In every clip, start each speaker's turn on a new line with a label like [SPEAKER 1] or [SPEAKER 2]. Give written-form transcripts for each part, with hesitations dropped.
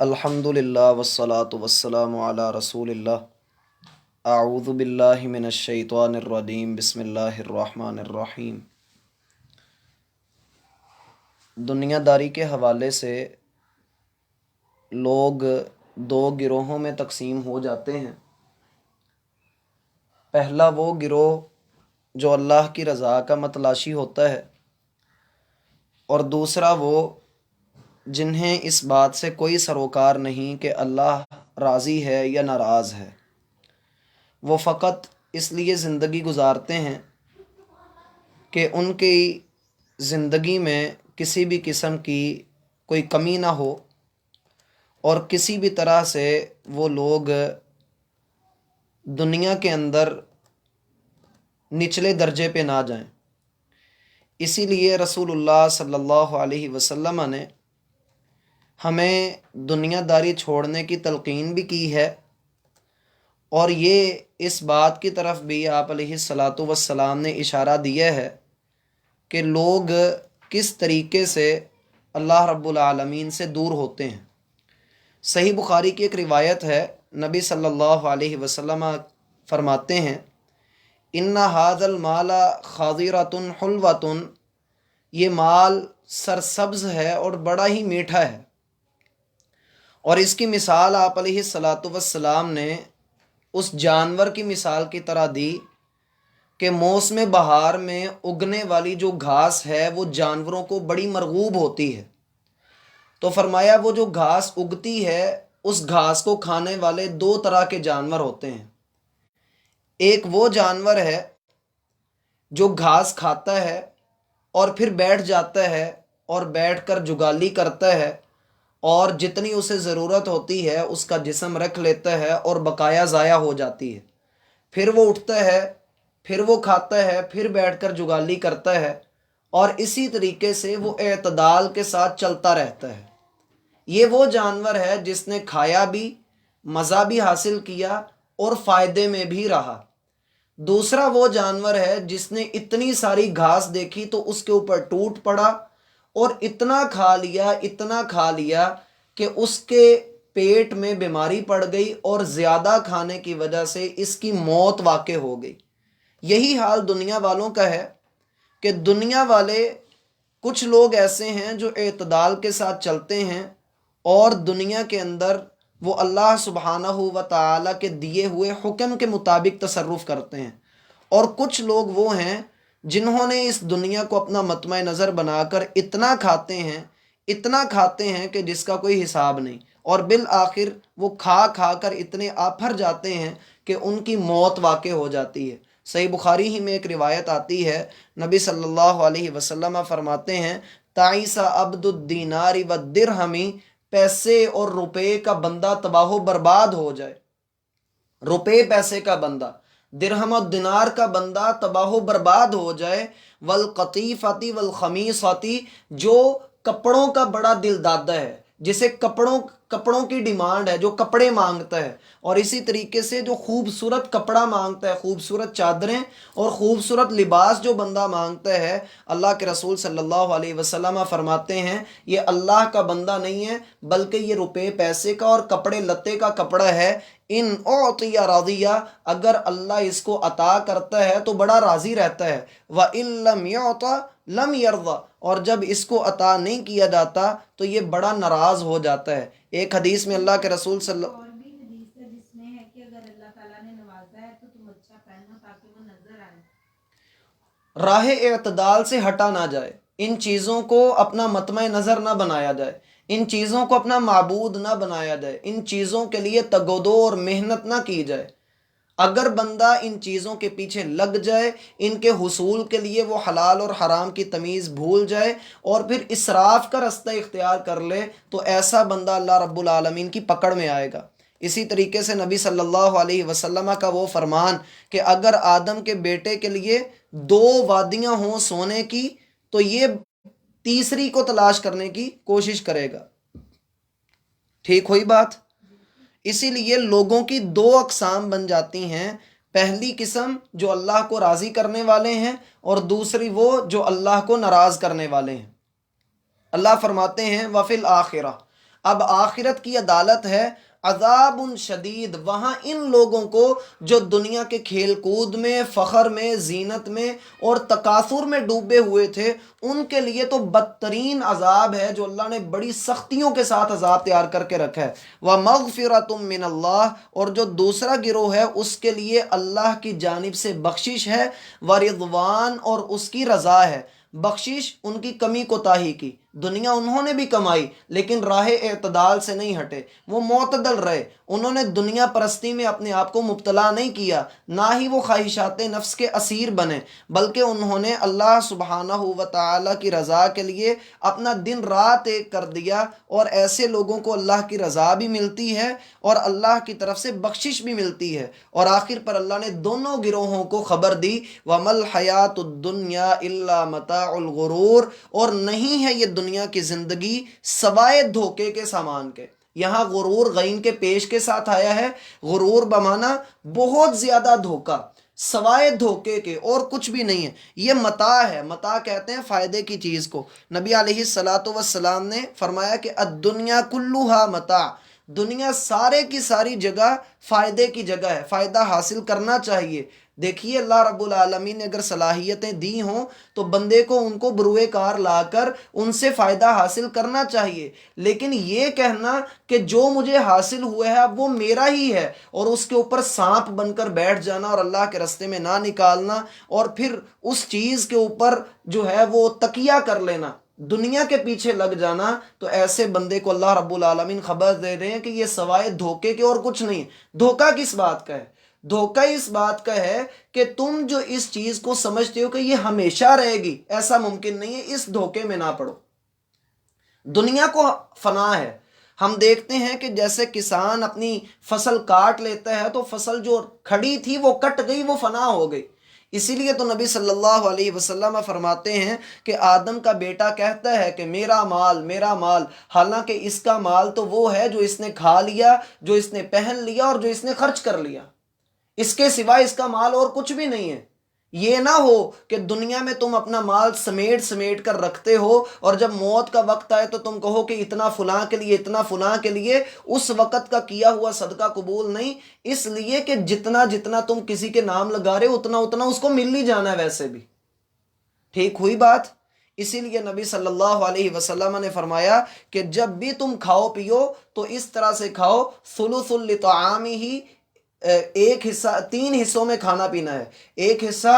[SPEAKER 1] الحمدللہ والصلاة والسلام علی رسول اللہ۔ اعوذ باللہ من الشیطان الرجیم، بسم اللہ الرحمن الرحیم۔ دنیا داری کے حوالے سے لوگ دو گروہوں میں تقسیم ہو جاتے ہیں۔ پہلا وہ گروہ جو اللہ کی رضا کا متلاشی ہوتا ہے، اور دوسرا وہ جنہیں اس بات سے کوئی سروکار نہیں کہ اللہ راضی ہے یا ناراض ہے۔ وہ فقط اس لیے زندگی گزارتے ہیں کہ ان کی زندگی میں کسی بھی قسم کی کوئی کمی نہ ہو، اور کسی بھی طرح سے وہ لوگ دنیا کے اندر نچلے درجے پہ نہ جائیں۔ اسی لیے رسول اللہ صلی اللہ علیہ وسلم نے ہمیں دنیا داری چھوڑنے کی تلقین بھی کی ہے، اور یہ اس بات کی طرف بھی آپ علیہ الصلاۃ والسلام نے اشارہ دیا ہے کہ لوگ کس طریقے سے اللہ رب العالمین سے دور ہوتے ہیں۔ صحیح بخاری کی ایک روایت ہے، نبی صلی اللہ علیہ وسلم فرماتے ہیں، ان ھذا المال خاضرۃ حلوۃ، یہ مال سرسبز ہے اور بڑا ہی میٹھا ہے۔ اور اس کی مثال آپ علیہ الصلاۃ والسلام نے اس جانور کی مثال کی طرح دی کہ موسم بہار میں اگنے والی جو گھاس ہے وہ جانوروں کو بڑی مرغوب ہوتی ہے۔ تو فرمایا وہ جو گھاس اگتی ہے، اس گھاس کو کھانے والے دو طرح کے جانور ہوتے ہیں۔ ایک وہ جانور ہے جو گھاس کھاتا ہے اور پھر بیٹھ جاتا ہے اور بیٹھ کر جگالی کرتا ہے، اور جتنی اسے ضرورت ہوتی ہے اس کا جسم رکھ لیتا ہے اور بقایا ضائع ہو جاتی ہے۔ پھر وہ اٹھتا ہے، پھر وہ کھاتا ہے، پھر بیٹھ کر جگالی کرتا ہے، اور اسی طریقے سے وہ اعتدال کے ساتھ چلتا رہتا ہے۔ یہ وہ جانور ہے جس نے کھایا بھی، مزہ بھی حاصل کیا اور فائدے میں بھی رہا۔ دوسرا وہ جانور ہے جس نے اتنی ساری گھاس دیکھی تو اس کے اوپر ٹوٹ پڑا اور اتنا کھا لیا کہ اس کے پیٹ میں بیماری پڑ گئی، اور زیادہ کھانے کی وجہ سے اس کی موت واقع ہو گئی۔ یہی حال دنیا والوں کا ہے کہ دنیا والے کچھ لوگ ایسے ہیں جو اعتدال کے ساتھ چلتے ہیں اور دنیا کے اندر وہ اللہ سبحانہ و تعالیٰ کے دیے ہوئے حکم کے مطابق تصرف کرتے ہیں، اور کچھ لوگ وہ ہیں جنہوں نے اس دنیا کو اپنا مطمع نظر بنا کر اتنا کھاتے ہیں کہ جس کا کوئی حساب نہیں، اور بالآخر وہ کھا کر اتنے آپھر جاتے ہیں کہ ان کی موت واقع ہو جاتی ہے۔ صحیح بخاری ہی میں ایک روایت آتی ہے، نبی صلی اللہ علیہ وسلم فرماتے ہیں، تعیس عبد الدینار والدرہم، پیسے اور روپے کا بندہ تباہ و برباد ہو جائے۔ روپے پیسے کا بندہ، درہم اور دینار کا بندہ تباہ و برباد ہو جائے۔ والقطیفۃ والخمیصۃ، جو کپڑوں کا بڑا دل دادا ہے، جسے کپڑوں کی ڈیمانڈ ہے، جو کپڑے مانگتا ہے، اور اسی طریقے سے جو خوبصورت کپڑا مانگتا ہے، خوبصورت چادریں اور خوبصورت لباس جو بندہ مانگتا ہے، اللہ کے رسول صلی اللہ علیہ وسلم فرماتے ہیں یہ اللہ کا بندہ نہیں ہے، بلکہ یہ روپے پیسے کا اور کپڑے لتے کا کپڑا ہے۔ ان اعطی رضی، اگر اللہ اس کو عطا کرتا ہے تو بڑا راضی رہتا ہے، وَإِن لَّمْ يُعْطَ لَمْ يَرْضَ، اور جب اس کو عطا نہیں کیا جاتا تو یہ بڑا ناراض ہو جاتا ہے۔ ایک حدیث میں اللہ کے رسول صلی اللہ،
[SPEAKER 2] اور بھی حدیث ہے جس میں ہے کہ اگر اللہ تعالیٰ نے نوازا ہے تو تم اچھا پہنو تاکہ وہ نظر آئے۔
[SPEAKER 1] راہ اعتدال سے ہٹا نہ جائے، ان چیزوں کو اپنا مطمع نظر نہ بنایا جائے، ان چیزوں کو اپنا معبود نہ بنایا جائے، ان چیزوں کے لیے تگ و دو اور محنت نہ کی جائے۔ اگر بندہ ان چیزوں کے پیچھے لگ جائے، ان کے حصول کے لیے وہ حلال اور حرام کی تمیز بھول جائے اور پھر اسراف کا رستہ اختیار کر لے، تو ایسا بندہ اللہ رب العالمین کی پکڑ میں آئے گا۔ اسی طریقے سے نبی صلی اللہ علیہ وسلم کا وہ فرمان کہ اگر آدم کے بیٹے کے لیے دو وادیاں ہوں سونے کی تو یہ تیسری کو تلاش کرنے کی کوشش کرے گا۔ ٹھیک ہوئی بات؟ اسی لیے لوگوں کی دو اقسام بن جاتی ہیں، پہلی قسم جو اللہ کو راضی کرنے والے ہیں، اور دوسری وہ جو اللہ کو ناراض کرنے والے ہیں۔ اللہ فرماتے ہیں وَفِي الْآخِرَةِ، اب آخرت کی عدالت ہے، عذاب شدید، وہاں ان لوگوں کو جو دنیا کے کھیل کود میں، فخر میں، زینت میں اور تکاثر میں ڈوبے ہوئے تھے، ان کے لیے تو بدترین عذاب ہے جو اللہ نے بڑی سختیوں کے ساتھ عذاب تیار کر کے رکھا ہے۔ وَمَغْفِرَةٌ مِّنَ اللَّهِ، اور جو دوسرا گروہ ہے اس کے لیے اللہ کی جانب سے بخشش ہے، وَرِضْوَان، اور اس کی رضا ہے۔ بخشش ان کی کمی کوتاہی کی، دنیا انہوں نے بھی کمائی لیکن راہ اعتدال سے نہیں ہٹے، وہ معتدل رہے، انہوں نے دنیا پرستی میں اپنے آپ کو مبتلا نہیں کیا، نہ ہی وہ خواہشات نفس کے اسیر بنے، بلکہ انہوں نے اللہ سبحانہ و تعالیٰ کی رضا کے لیے اپنا دن رات ایک کر دیا، اور ایسے لوگوں کو اللہ کی رضا بھی ملتی ہے اور اللہ کی طرف سے بخشش بھی ملتی ہے۔ اور آخر پر اللہ نے دونوں گروہوں کو خبر دی، وَمَا الْحَيَاةُ الدُّنْيَا إِلَّا مَتَاعُ الْغُرُورِ، اور نہیں ہے یہ دنیا کی زندگی سوائے دھوکے کے سامان کے۔ یہاں غرور غین کے پیش کے ساتھ آیا ہے، غرور بمانا بہت زیادہ دھوکا، سوائے دھوکے کے اور کچھ بھی نہیں ہے۔ یہ متاع ہے، متاع کہتے ہیں فائدے کی چیز کو۔ نبی علیہ الصلاۃ والسلام نے فرمایا کہ الدنیا کلھا متاع، دنیا سارے کی ساری جگہ فائدے کی جگہ ہے، فائدہ حاصل کرنا چاہیے۔ دیکھیے اللہ رب العالمین نے اگر صلاحیتیں دی ہوں تو بندے کو ان کو بروئے کار لا کر ان سے فائدہ حاصل کرنا چاہیے، لیکن یہ کہنا کہ جو مجھے حاصل ہوا ہے اب وہ میرا ہی ہے، اور اس کے اوپر سانپ بن کر بیٹھ جانا اور اللہ کے راستے میں نہ نکالنا، اور پھر اس چیز کے اوپر جو ہے وہ تکیہ کر لینا، دنیا کے پیچھے لگ جانا، تو ایسے بندے کو اللہ رب العالمین خبر دے رہے ہیں کہ یہ سوائے دھوکے کے اور کچھ نہیں۔ دھوکہ کس بات کا ہے؟ دھوکہ اس بات کا ہے کہ تم جو اس چیز کو سمجھتے ہو کہ یہ ہمیشہ رہے گی، ایسا ممکن نہیں ہے، اس دھوکے میں نہ پڑو۔ دنیا کو فنا ہے، ہم دیکھتے ہیں کہ جیسے کسان اپنی فصل کاٹ لیتا ہے تو فصل جو کھڑی تھی وہ کٹ گئی، وہ فنا ہو گئی۔ اسی لیے تو نبی صلی اللہ علیہ وسلم فرماتے ہیں کہ آدم کا بیٹا کہتا ہے کہ میرا مال میرا مال، حالانکہ اس کا مال تو وہ ہے جو اس نے کھا لیا، جو اس نے پہن لیا اور جو اس نے خرچ کر لیا، اس کے سوا اس کا مال اور کچھ بھی نہیں ہے۔ یہ نہ ہو کہ دنیا میں تم اپنا مال سمیٹ سمیٹ کر رکھتے ہو اور جب موت کا وقت آئے تو تم کہو کہ اتنا فلاں کے لیے، اتنا فلاں کے لیے، اس وقت کا کیا ہوا صدقہ قبول نہیں، اس لیے کہ جتنا جتنا تم کسی کے نام لگا رہے ہو اتنا اتنا اس کو مل ہی جانا ہے ویسے بھی۔ ٹھیک ہوئی بات؟ اسی لیے نبی صلی اللہ علیہ وسلم نے فرمایا کہ جب بھی تم کھاؤ پیو تو اس طرح سے کھاؤ، ثلث لطعامہ، ایک حصہ، تین حصوں میں کھانا پینا ہے۔ ایک حصہ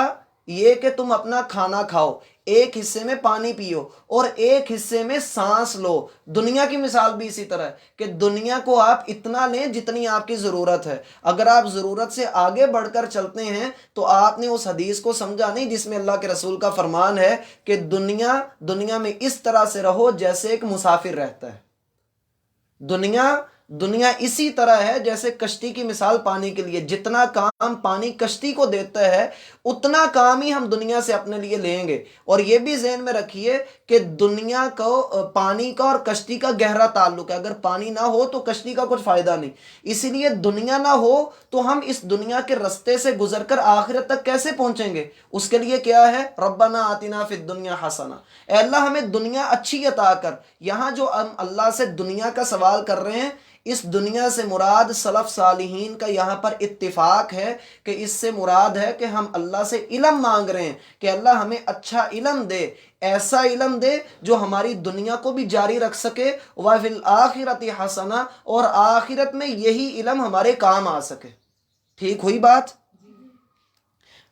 [SPEAKER 1] یہ کہ تم اپنا کھانا کھاؤ، ایک حصے میں پانی پیو، اور ایک حصے میں سانس لو۔ دنیا کی مثال بھی اسی طرح ہے کہ دنیا کو آپ اتنا لیں جتنی آپ کی ضرورت ہے۔ اگر آپ ضرورت سے آگے بڑھ کر چلتے ہیں تو آپ نے اس حدیث کو سمجھا نہیں جس میں اللہ کے رسول کا فرمان ہے کہ دنیا میں اس طرح سے رہو جیسے ایک مسافر رہتا ہے۔ دنیا اسی طرح ہے جیسے کشتی کی مثال پانی کے لیے، جتنا کام پانی کشتی کو دیتا ہے اتنا کام ہی ہم دنیا سے اپنے لیے لیں گے۔ اور یہ بھی ذہن میں رکھیے کہ دنیا کو، پانی کا اور کشتی کا گہرا تعلق ہے، اگر پانی نہ ہو تو کشتی کا کچھ فائدہ نہیں۔ اسی لیے دنیا نہ ہو تو ہم اس دنیا کے رستے سے گزر کر آخرت تک کیسے پہنچیں گے؟ اس کے لیے کیا ہے؟ ربنا آتنا فی الدنیا حسنہ، اے اللہ ہمیں دنیا اچھی عطا کر۔ یہاں جو ہم اللہ سے دنیا کا سوال کر رہے ہیں، اس دنیا سے مراد سلف صالحین کا یہاں پر اتفاق ہے کہ اس سے مراد ہے کہ ہم اللہ سے علم مانگ رہے ہیں کہ اللہ ہمیں اچھا علم دے، ایسا علم دے جو ہماری دنیا کو بھی جاری رکھ سکے، وَفِي الْآخِرَةِ حَسَنَةٌ، اور آخرت میں یہی علم ہمارے کام آ سکے۔ ٹھیک ہوئی بات؟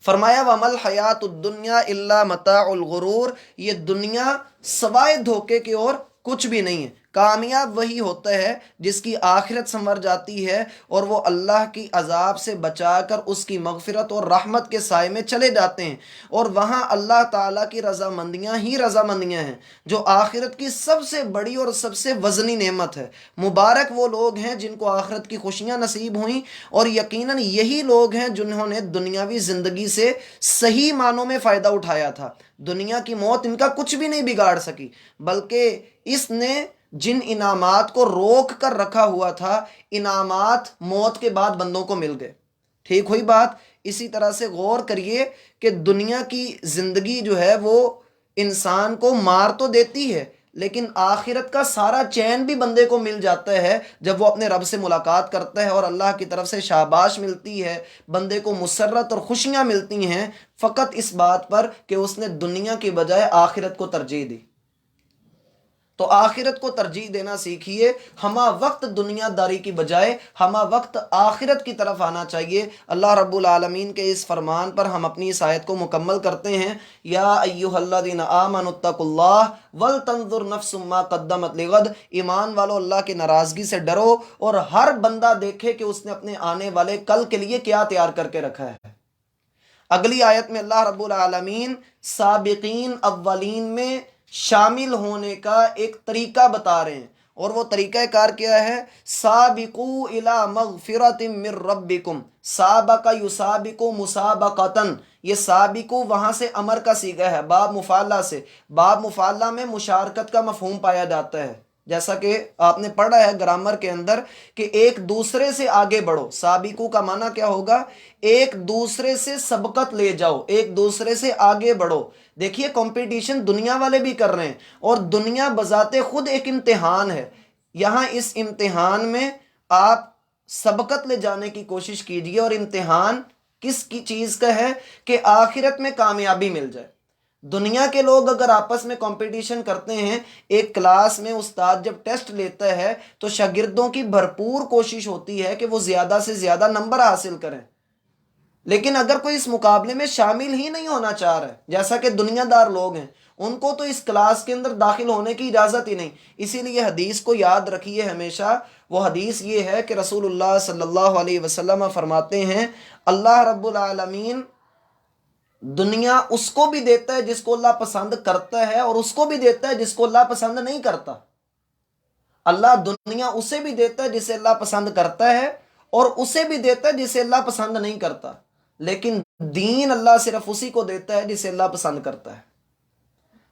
[SPEAKER 1] فرمایا وَمَا الْحَيَاةُ الدُّنْيَا إِلَّا مَتَاعُ الْغُرُورِ، یہ دنیا سوائے دھوکے کے اور کچھ بھی نہیں ہے۔ کامیاب وہی ہوتا ہے جس کی آخرت سنور جاتی ہے اور وہ اللہ کی عذاب سے بچا کر اس کی مغفرت اور رحمت کے سائے میں چلے جاتے ہیں، اور وہاں اللہ تعالیٰ کی رضامندیاں ہی رضامندیاں ہیں جو آخرت کی سب سے بڑی اور سب سے وزنی نعمت ہے۔ مبارک وہ لوگ ہیں جن کو آخرت کی خوشیاں نصیب ہوئیں، اور یقیناً یہی لوگ ہیں جنہوں نے دنیاوی زندگی سے صحیح معنوں میں فائدہ اٹھایا تھا۔ دنیا کی موت ان کا کچھ بھی نہیں بگاڑ سکی، بلکہ اس نے جن انعامات کو روک کر رکھا ہوا تھا، انعامات موت کے بعد بندوں کو مل گئے۔ ٹھیک ہوئی بات؟ اسی طرح سے غور کریے کہ دنیا کی زندگی جو ہے وہ انسان کو مار تو دیتی ہے، لیکن آخرت کا سارا چین بھی بندے کو مل جاتا ہے جب وہ اپنے رب سے ملاقات کرتا ہے اور اللہ کی طرف سے شاباش ملتی ہے، بندے کو مسرت اور خوشیاں ملتی ہیں فقط اس بات پر کہ اس نے دنیا کی بجائے آخرت کو ترجیح دی۔ تو آخرت کو ترجیح دینا سیکھیے، ہمہ وقت دنیا داری کی بجائے ہمہ وقت آخرت کی طرف آنا چاہیے۔ اللہ رب العالمین کے اس فرمان پر ہم اپنی اس آیت کو مکمل کرتے ہیں۔ یا ایھا الذین آمنوا اتقوا اللہ ولتنظر نفس ما قدمت لغد، ایمان والو اللہ کی ناراضگی سے ڈرو اور ہر بندہ دیکھے کہ اس نے اپنے آنے والے کل کے لیے کیا تیار کر کے رکھا ہے۔ اگلی آیت میں اللہ رب العالمین سابقین اولین میں شامل ہونے کا ایک طریقہ بتا رہے ہیں، اور وہ طریقہ کار کیا ہے؟ سابقوا الی مغفرۃ من ربکم، سابق یسابق مسابقتاً، یہ سابقو وہاں سے امر کا صیغہ ہے، باب مفعلہ سے، باب مفعلہ میں مشارکت کا مفہوم پایا جاتا ہے، جیسا کہ آپ نے پڑھا ہے گرامر کے اندر کہ ایک دوسرے سے آگے بڑھو۔ سابقو کا معنی کیا ہوگا؟ ایک دوسرے سے سبقت لے جاؤ، ایک دوسرے سے آگے بڑھو۔ دیکھیے کمپٹیشن دنیا والے بھی کر رہے ہیں، اور دنیا بذات خود ایک امتحان ہے۔ یہاں اس امتحان میں آپ سبقت لے جانے کی کوشش کیجیے، اور امتحان کس کی چیز کا ہے؟ کہ آخرت میں کامیابی مل جائے۔ دنیا کے لوگ اگر آپس میں کمپٹیشن کرتے ہیں، ایک کلاس میں استاد جب ٹیسٹ لیتا ہے تو شاگردوں کی بھرپور کوشش ہوتی ہے کہ وہ زیادہ سے زیادہ نمبر حاصل کریں، لیکن اگر کوئی اس مقابلے میں شامل ہی نہیں ہونا چاہ رہا ہے، جیسا کہ دنیا دار لوگ ہیں، ان کو تو اس کلاس کے اندر داخل ہونے کی اجازت ہی نہیں۔ اسی لیے حدیث کو یاد رکھیے ہمیشہ، وہ حدیث یہ ہے کہ رسول اللہ صلی اللہ علیہ وسلم فرماتے ہیں اللہ رب العالمین دنیا اس کو بھی دیتا ہے جس کو اللہ پسند کرتا ہے، اور اس کو بھی دیتا ہے جس کو اللہ پسند نہیں کرتا۔ اللہ دنیا اسے بھی دیتا ہے جسے اللہ پسند کرتا ہے، اور اسے بھی دیتا ہے جسے اللہ پسند نہیں کرتا، لیکن دین اللہ صرف اسی کو دیتا ہے جسے اللہ پسند کرتا ہے۔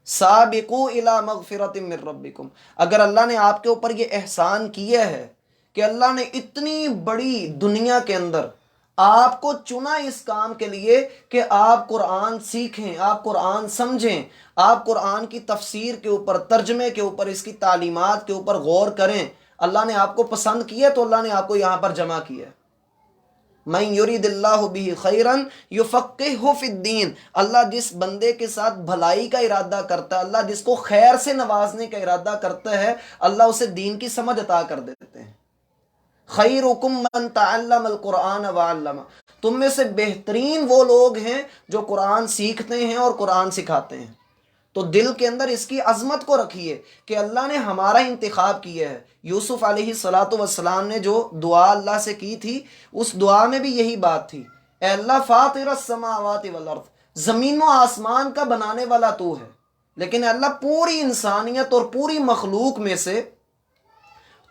[SPEAKER 1] سابقوا الی مغفرۃ من ربکم، اگر اللہ نے آپ کے اوپر یہ احسان کیا ہے کہ اللہ نے اتنی بڑی دنیا کے اندر آپ کو چنا اس کام کے لیے کہ آپ قرآن سیکھیں، آپ قرآن سمجھیں، آپ قرآن کی تفسیر کے اوپر، ترجمے کے اوپر، اس کی تعلیمات کے اوپر غور کریں، اللہ نے آپ کو پسند کیا تو اللہ نے آپ کو یہاں پر جمع کیا۔ من یرید اللہ بہ خیرا یفقہہ فی الدین، اللہ جس بندے کے ساتھ بھلائی کا ارادہ کرتا ہے، اللہ جس کو خیر سے نوازنے کا ارادہ کرتا ہے، اللہ اسے دین کی سمجھ عطا کر دیتے ہیں۔ خیرکم من تعلم القرآن وعلمہ، تم میں سے بہترین وہ لوگ ہیں جو قرآن سیکھتے ہیں اور قرآن سکھاتے ہیں۔ تو دل کے اندر اس کی عظمت کو رکھیے کہ اللہ نے ہمارا انتخاب کیا ہے۔ یوسف علیہ السلام نے جو دعا اللہ سے کی تھی، اس دعا میں بھی یہی بات تھی، اے اللہ فاطر السماوات والارض، زمین و آسمان کا بنانے والا تو ہے، لیکن اے اللہ پوری انسانیت اور پوری مخلوق میں سے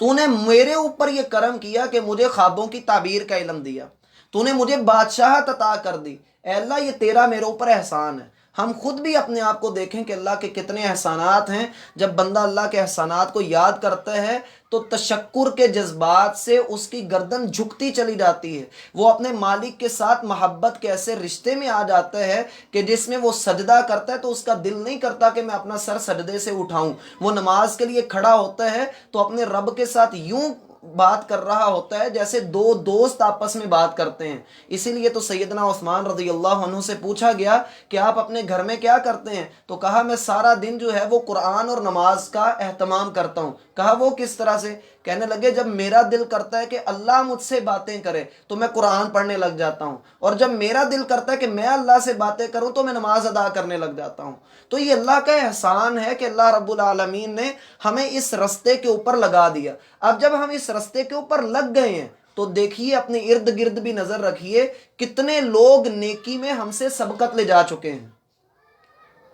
[SPEAKER 1] تو نے میرے اوپر یہ کرم کیا کہ مجھے خوابوں کی تعبیر کا علم دیا، تو نے مجھے بادشاہت عطا کر دی، اے اللہ یہ تیرا میرے اوپر احسان ہے۔ ہم خود بھی اپنے آپ کو دیکھیں کہ اللہ کے کتنے احسانات ہیں۔ جب بندہ اللہ کے احسانات کو یاد کرتا ہے تو تشکر کے جذبات سے اس کی گردن جھکتی چلی جاتی ہے، وہ اپنے مالک کے ساتھ محبت کے ایسے رشتے میں آ جاتا ہے کہ جس میں وہ سجدہ کرتا ہے تو اس کا دل نہیں کرتا کہ میں اپنا سر سجدے سے اٹھاؤں، وہ نماز کے لیے کھڑا ہوتا ہے تو اپنے رب کے ساتھ یوں بات کر رہا ہوتا ہے جیسے دو دوست آپس میں بات کرتے ہیں۔ اسی لیے تو سیدنا عثمان رضی اللہ عنہ سے پوچھا گیا کہ آپ اپنے گھر میں کیا کرتے ہیں؟ تو کہا میں سارا دن جو ہے وہ قرآن اور نماز کا اہتمام کرتا ہوں۔ کہا وہ کس طرح سے؟ کہنے لگے جب میرا دل کرتا ہے کہ اللہ مجھ سے باتیں کرے تو میں قرآن پڑھنے لگ جاتا ہوں، اور جب میرا دل کرتا ہے کہ میں اللہ سے باتیں کروں تو میں نماز ادا کرنے لگ جاتا ہوں۔ تو یہ اللہ کا احسان ہے کہ اللہ رب العالمین نے ہمیں اس رستے کے اوپر لگا دیا۔ اب جب ہم اس رستے کے اوپر لگ گئے ہیں تو دیکھیے اپنے ارد گرد بھی نظر رکھیے، کتنے لوگ نیکی میں ہم سے سبقت لے جا چکے ہیں،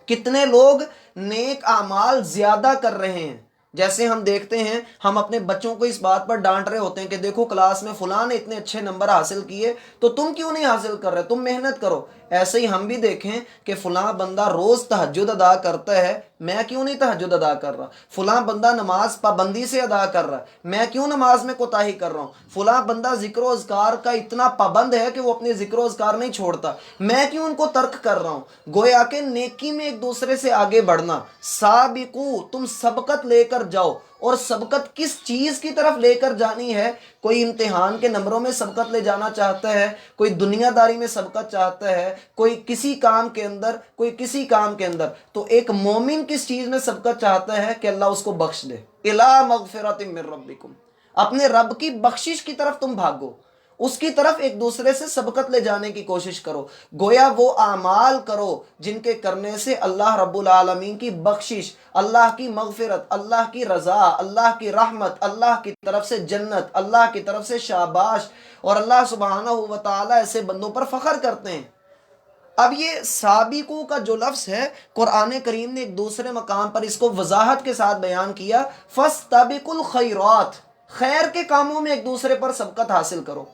[SPEAKER 1] کتنے لوگ نیک اعمال زیادہ کر رہے ہیں۔ جیسے ہم دیکھتے ہیں، ہم اپنے بچوں کو اس بات پر ڈانٹ رہے ہوتے ہیں کہ دیکھو کلاس میں فلاں نے اتنے اچھے نمبر حاصل کیے تو تم کیوں نہیں حاصل کر رہے، تم محنت کرو۔ ایسے ہی ہم بھی دیکھیں کہ فلاں بندہ روز تہجد ادا کرتا ہے، میں کیوں نہیں تہجد ادا کر رہا؟ فلاں بندہ نماز پابندی سے ادا کر رہا ہے، میں کیوں نماز میں کوتاہی کر رہا ہوں؟ فلاں بندہ ذکر و اذکار کا اتنا پابند ہے کہ وہ اپنے ذکر و اذکار نہیں چھوڑتا، میں کیوں ان کو ترک کر رہا ہوں؟ گویا کہ نیکی میں ایک دوسرے سے آگے بڑھنا، سابقو، تم سبقت لے کر جاؤ۔ اور سبقت کس چیز کی طرف لے کر جانی ہے؟ کوئی امتحان کے نمبروں میں سبقت لے جانا چاہتا ہے، کوئی دنیا داری میں سبقت چاہتا ہے، کوئی کسی کام کے اندر، کوئی کسی کام کے اندر، تو ایک مومن کس چیز میں سبقت چاہتا ہے کہ اللہ اس کو بخش دے۔ الا مغفرۃ من ربکم، اپنے رب کی بخشش کی طرف تم بھاگو، اس کی طرف ایک دوسرے سے سبقت لے جانے کی کوشش کرو۔ گویا وہ اعمال کرو جن کے کرنے سے اللہ رب العالمین کی بخشش، اللہ کی مغفرت، اللہ کی رضا، اللہ کی رحمت، اللہ کی طرف سے جنت، اللہ کی طرف سے شاباش، اور اللہ سبحانہ و تعالیٰ ایسے بندوں پر فخر کرتے ہیں۔ اب یہ سابقو کا جو لفظ ہے، قرآن کریم نے ایک دوسرے مقام پر اس کو وضاحت کے ساتھ بیان کیا، فاستبقوا الخیرات، خیر کے کاموں میں ایک دوسرے پر سبقت حاصل کرو۔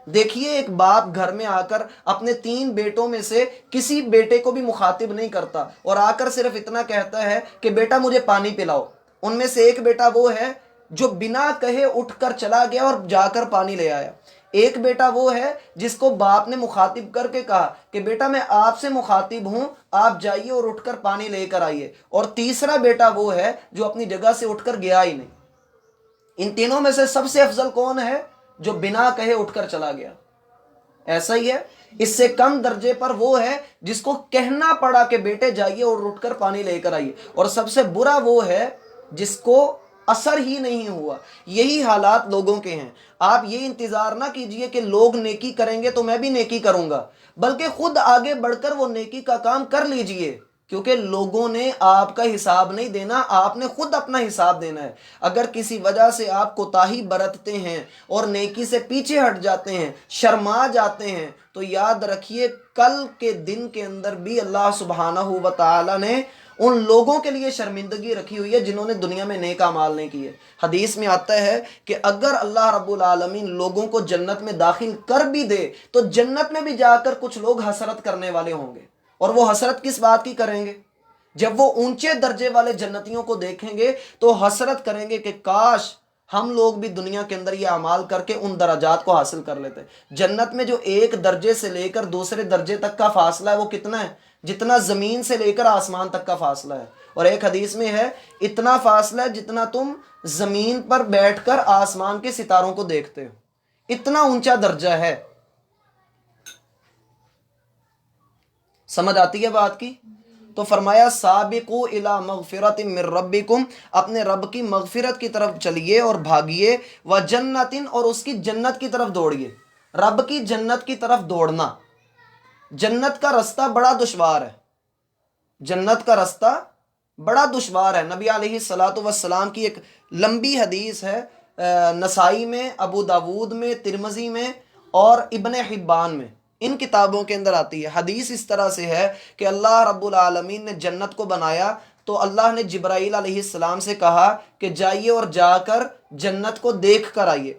[SPEAKER 1] دیکھیے ایک باپ گھر میں آ کر اپنے 3 بیٹوں میں سے کسی بیٹے کو بھی مخاطب نہیں کرتا اور آ کر صرف اتنا کہتا ہے کہ بیٹا مجھے پانی پلاؤ۔ ان میں سے ایک بیٹا وہ ہے جو بنا کہے اٹھ کر چلا گیا اور جا کر پانی لے آیا، ایک بیٹا وہ ہے جس کو باپ نے مخاطب کر کے کہا کہ بیٹا میں آپ سے مخاطب ہوں، آپ جائیے اور اٹھ کر پانی لے کر آئیے، اور تیسرا بیٹا وہ ہے جو اپنی جگہ سے اٹھ کر گیا ہی نہیں۔ ان تینوں میں سے سب سے افضل کون ہے؟ جو بنا کہے اٹھ کر چلا گیا۔ ایسا ہی ہے، اس سے کم درجے پر وہ ہے جس کو کہنا پڑا کہ بیٹے جائیے اور اٹھ کر پانی لے کر آئیے، اور سب سے برا وہ ہے جس کو اثر ہی نہیں ہوا۔ یہی حالات لوگوں کے ہیں۔ آپ یہ انتظار نہ کیجئے کہ لوگ نیکی کریں گے تو میں بھی نیکی کروں گا، بلکہ خود آگے بڑھ کر وہ نیکی کا کام کر لیجئے، کیونکہ لوگوں نے آپ کا حساب نہیں دینا، آپ نے خود اپنا حساب دینا ہے۔ اگر کسی وجہ سے آپ کوتاہی برتتے ہیں اور نیکی سے پیچھے ہٹ جاتے ہیں، شرما جاتے ہیں، تو یاد رکھیے کل کے دن کے اندر بھی اللہ سبحانہ و تعالی نے ان لوگوں کے لیے شرمندگی رکھی ہوئی ہے جنہوں نے دنیا میں نیک اعمال نہیں کیے۔ حدیث میں آتا ہے کہ اگر اللہ رب العالمین لوگوں کو جنت میں داخل کر بھی دے تو جنت میں بھی جا کر کچھ لوگ حسرت کرنے والے ہوں گے، اور وہ حسرت کس بات کی کریں گے؟ جب وہ اونچے درجے والے جنتیوں کو دیکھیں گے تو حسرت کریں گے کہ کاش ہم لوگ بھی دنیا کے اندر یہ اعمال کر کے ان درجات کو حاصل کر لیتے۔ جنت میں جو ایک درجے سے لے کر دوسرے درجے تک کا فاصلہ ہے وہ کتنا ہے؟ جتنا زمین سے لے کر آسمان تک کا فاصلہ ہے، اور ایک حدیث میں ہے اتنا فاصلہ ہے جتنا تم زمین پر بیٹھ کر آسمان کے ستاروں کو دیکھتے ہو، اتنا اونچا درجہ ہے۔ سمجھ آتی ہے بات کی؟ تو فرمایا سابقو الی مغفرۃ من ربکم، اپنے رب کی مغفرت کی طرف چلیے اور بھاگیے، وجنت، اور اس کی جنت کی طرف دوڑیے۔ رب کی جنت کی طرف دوڑنا، جنت کا رستہ بڑا دشوار ہے، جنت کا رستہ بڑا دشوار ہے۔ نبی علیہ الصلاۃ والسلام کی ایک لمبی حدیث ہے، نسائی میں، ابو داود میں، ترمذی میں اور ابن حبان میں، ان کتابوں کے اندر آتی ہے۔ حدیث اس طرح سے ہے کہ اللہ رب العالمین نے جنت کو بنایا تو اللہ نے جبرائیل علیہ السلام سے کہا کہ جائیے اور جا کر جنت کو دیکھ کر آئیے۔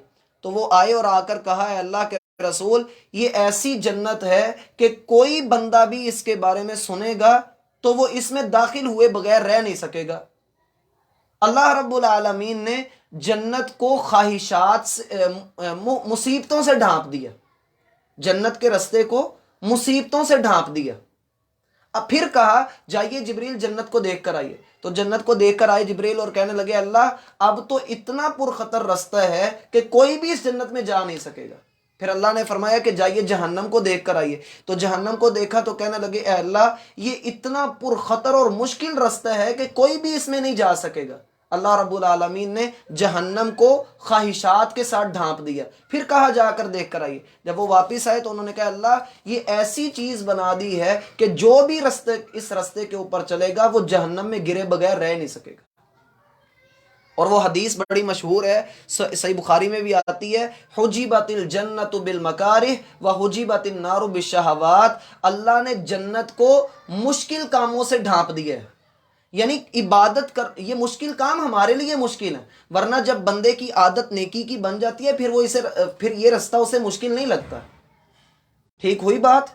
[SPEAKER 1] تو وہ آئے اور آ کر کہا، اے اللہ کے رسول، یہ ایسی جنت ہے کہ کوئی بندہ بھی اس کے بارے میں سنے گا تو وہ اس میں داخل ہوئے بغیر رہ نہیں سکے گا۔ اللہ رب العالمین نے جنت کو خواہشات سے، مصیبتوں سے ڈھانپ دیا، جنت کے رستے کو مصیبتوں سے ڈھانپ دیا۔ اب پھر کہا جائیے جبریل جنت کو دیکھ کر آئیے، تو جنت کو دیکھ کر آئے جبریل اور کہنے لگے اللہ اب تو اتنا پرخطر رستہ ہے کہ کوئی بھی اس جنت میں جا نہیں سکے گا۔ پھر اللہ نے فرمایا کہ جائیے جہنم کو دیکھ کر آئیے، تو جہنم کو دیکھا تو کہنے لگے اے اللہ یہ اتنا پرخطر اور مشکل رستہ ہے کہ کوئی بھی اس میں نہیں جا سکے گا۔ اللہ رب العالمین نے جہنم کو خواہشات کے ساتھ ڈھانپ دیا۔ پھر کہا جا کر دیکھ کر آئیے۔ جب وہ واپس آئے تو انہوں نے کہا اللہ یہ ایسی چیز بنا دی ہے کہ جو بھی اس رستے کے اوپر چلے گا وہ جہنم میں گرے بغیر رہ نہیں سکے گا۔ اور وہ حدیث بڑی مشہور ہے، صحیح بخاری میں بھی آتی ہے، حجبت الجنت بالمکارہ وحجبت النار بالشہوات، اللہ نے جنت کو مشکل کاموں سے ڈھانپ دیا ہے، یعنی عبادت کر، یہ مشکل کام ہمارے لیے مشکل ہے، ورنہ جب بندے کی عادت نیکی کی بن جاتی ہے پھر یہ رستہ اسے مشکل نہیں لگتا۔ ٹھیک ہوئی بات؟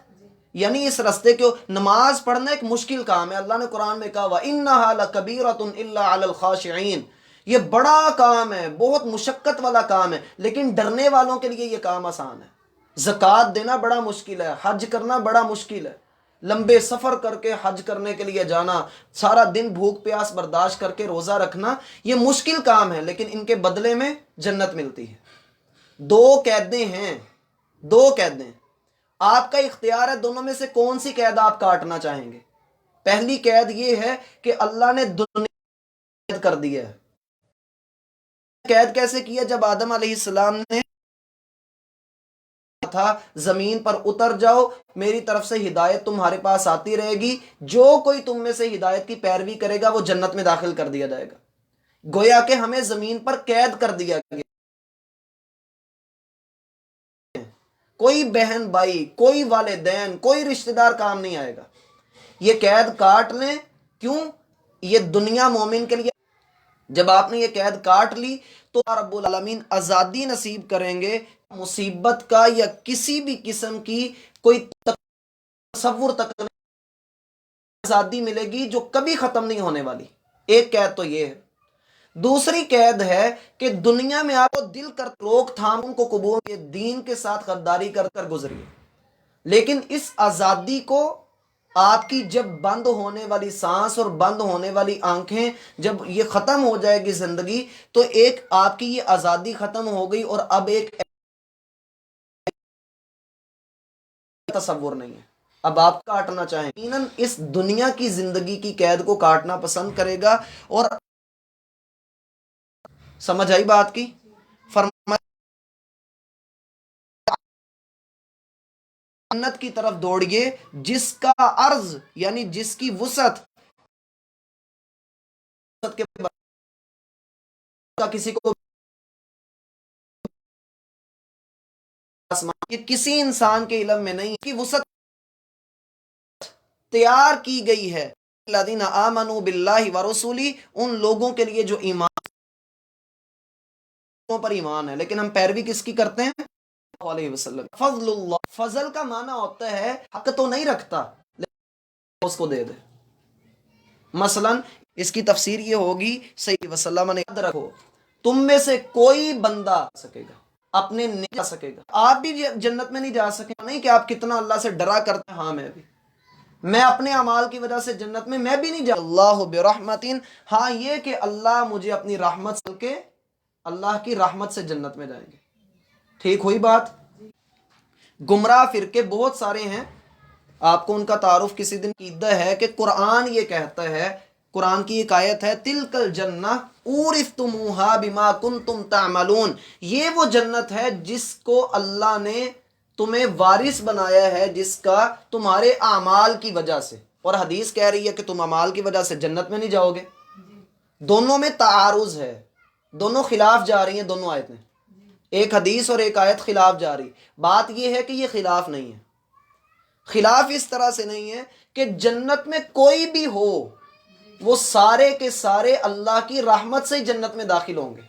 [SPEAKER 1] یعنی اس راستے کو نماز پڑھنا ایک مشکل کام ہے. اللہ نے قرآن میں کہا وَإِنَّهَا لَكَبِيرَةٌ إِلَّا عَلَى الْخَاشِعِينَ, یہ بڑا کام ہے, بہت مشقت والا کام ہے, لیکن ڈرنے والوں کے لیے یہ کام آسان ہے. زکوٰۃ دینا بڑا مشکل ہے, حج کرنا بڑا مشکل ہے, لمبے سفر کر کے حج کرنے کے لیے جانا, سارا دن بھوک پیاس برداشت کر کے روزہ رکھنا, یہ مشکل کام ہے, لیکن ان کے بدلے میں جنت ملتی ہے. دو قیدیں ہیں, دو قیدیں, آپ کا اختیار ہے دونوں میں سے کون سی قید آپ کاٹنا چاہیں گے. پہلی قید یہ ہے کہ اللہ نے دنیا قید کر دی ہے. قید کیسے کیا؟ جب آدم علیہ السلام نے تھا زمین پر اتر جاؤ, میری طرف سے ہدایت تمہارے پاس آتی رہے گی, جو کوئی تم میں سے ہدایت کی پیروی کرے گا وہ جنت میں داخل کر دیا جائے گا. گویا کہ ہمیں زمین پر قید کر دیا گیا. کوئی بہن بھائی, کوئی والدین, کوئی رشتہ دار کام نہیں آئے گا. یہ قید کاٹ لیں. کیوں؟ یہ دنیا مومن کے لیے. جب آپ نے یہ قید کاٹ لی تو رب العالمین آزادی نصیب کریں گے. مصیبت کا یا کسی بھی قسم کی کوئی تصور تک آزادی ملے گی جو کبھی ختم نہیں ہونے والی. ایک قید تو یہ ہے. دوسری قید ہے کہ دنیا میں آپ کو دل کر روک تھام کو قبول کے دین کے ساتھ غداری کر کر گزریے, لیکن اس آزادی کو آپ کی جب بند ہونے والی سانس اور بند ہونے والی آنکھیں, جب یہ ختم ہو جائے گی زندگی, تو ایک آپ کی یہ آزادی ختم ہو گئی اور اب ایک تصور نہیں ہے. اب آپ کاٹنا چاہیں یقیناً اس دنیا کی زندگی کی قید کو کاٹنا پسند کرے گا. اور سمجھ آئی بات کی؟ فرمایا جنت کی طرف دوڑیے جس کا عرض یعنی جس کی وسعت کے کسی کو یہ کسی انسان کے علم میں نہیں, کی وسعت تیار کی گئی ہے. الذین آمنوا باللہ ورسولہ, ان لوگوں کے لیے جو ایمان پر ایمان ہے, لیکن ہم پیروی کس کی کرتے ہیں؟ علیہ وسلم. فضل اللہ, فضل کا معنی ہوتا ہے حق تو نہیں رکھتا لیکن اس کو دے دے. مثلا اس کی تفسیر یہ ہوگی صلی وسلم نے یاد رکھو تم میں سے کوئی بندہ سکے گا اپنے نہیں جا سکے گا. آپ بھی جنت میں نہیں جا سکیں, نہیں کہ آپ کتنا اللہ سے ڈرا کرتے ہیں, ہاں میں اپنے اعمال کی وجہ سے جنت میں بھی نہیں جا. اللہ برحمتین, ہاں یہ کہ اللہ مجھے اپنی رحمت سے کے اللہ کی رحمت سے جنت میں جائیں گے. ٹھیک ہوئی بات؟ گمراہ فرقے بہت سارے ہیں, آپ کو ان کا تعارف کسی دن کیدہ ہے کہ قرآن یہ کہتا ہے, قرآن کی ایک آیت ہے تلک الجنہ اورثتموہا بما کنتم تعملون, یہ وہ جنت ہے جس کو اللہ نے تمہیں وارث بنایا ہے, جس کا تمہارے اعمال کی وجہ سے. اور حدیث کہہ رہی ہے کہ تم اعمال کی وجہ سے جنت میں نہیں جاؤ گے. دونوں میں تعارض ہے, دونوں خلاف جا رہی ہیں دونوں آیتیں, ایک حدیث اور ایک آیت خلاف جا رہی. بات یہ ہے کہ یہ خلاف نہیں ہے. خلاف اس طرح سے نہیں ہے کہ جنت میں کوئی بھی ہو وہ سارے کے سارے اللہ کی رحمت سے جنت میں داخل ہوں گے,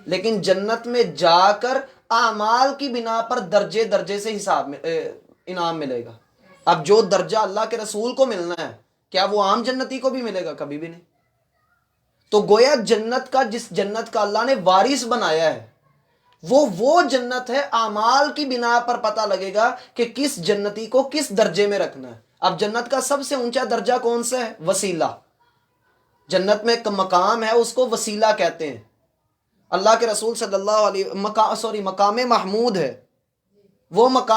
[SPEAKER 1] لیکن جنت میں جا کر اعمال کی بنا پر درجے درجے سے حساب میں انعام ملے گا. اب جو درجہ اللہ کے رسول کو ملنا ہے کیا وہ عام جنتی کو بھی ملے گا؟ کبھی بھی نہیں. تو گویا جنت کا, جس جنت کا اللہ نے وارث بنایا ہے وہ جنت ہے. اعمال کی بنا پر پتہ لگے گا کہ کس جنتی کو کس درجے میں رکھنا ہے. اب جنت کا سب سے اونچا درجہ کون سا ہے؟ وسیلہ. جنت میں ایک مقام ہے اس کو وسیلہ کہتے ہیں. اللہ کے رسول صلی اللہ علیہ مقام محمود ہے, وہ مقام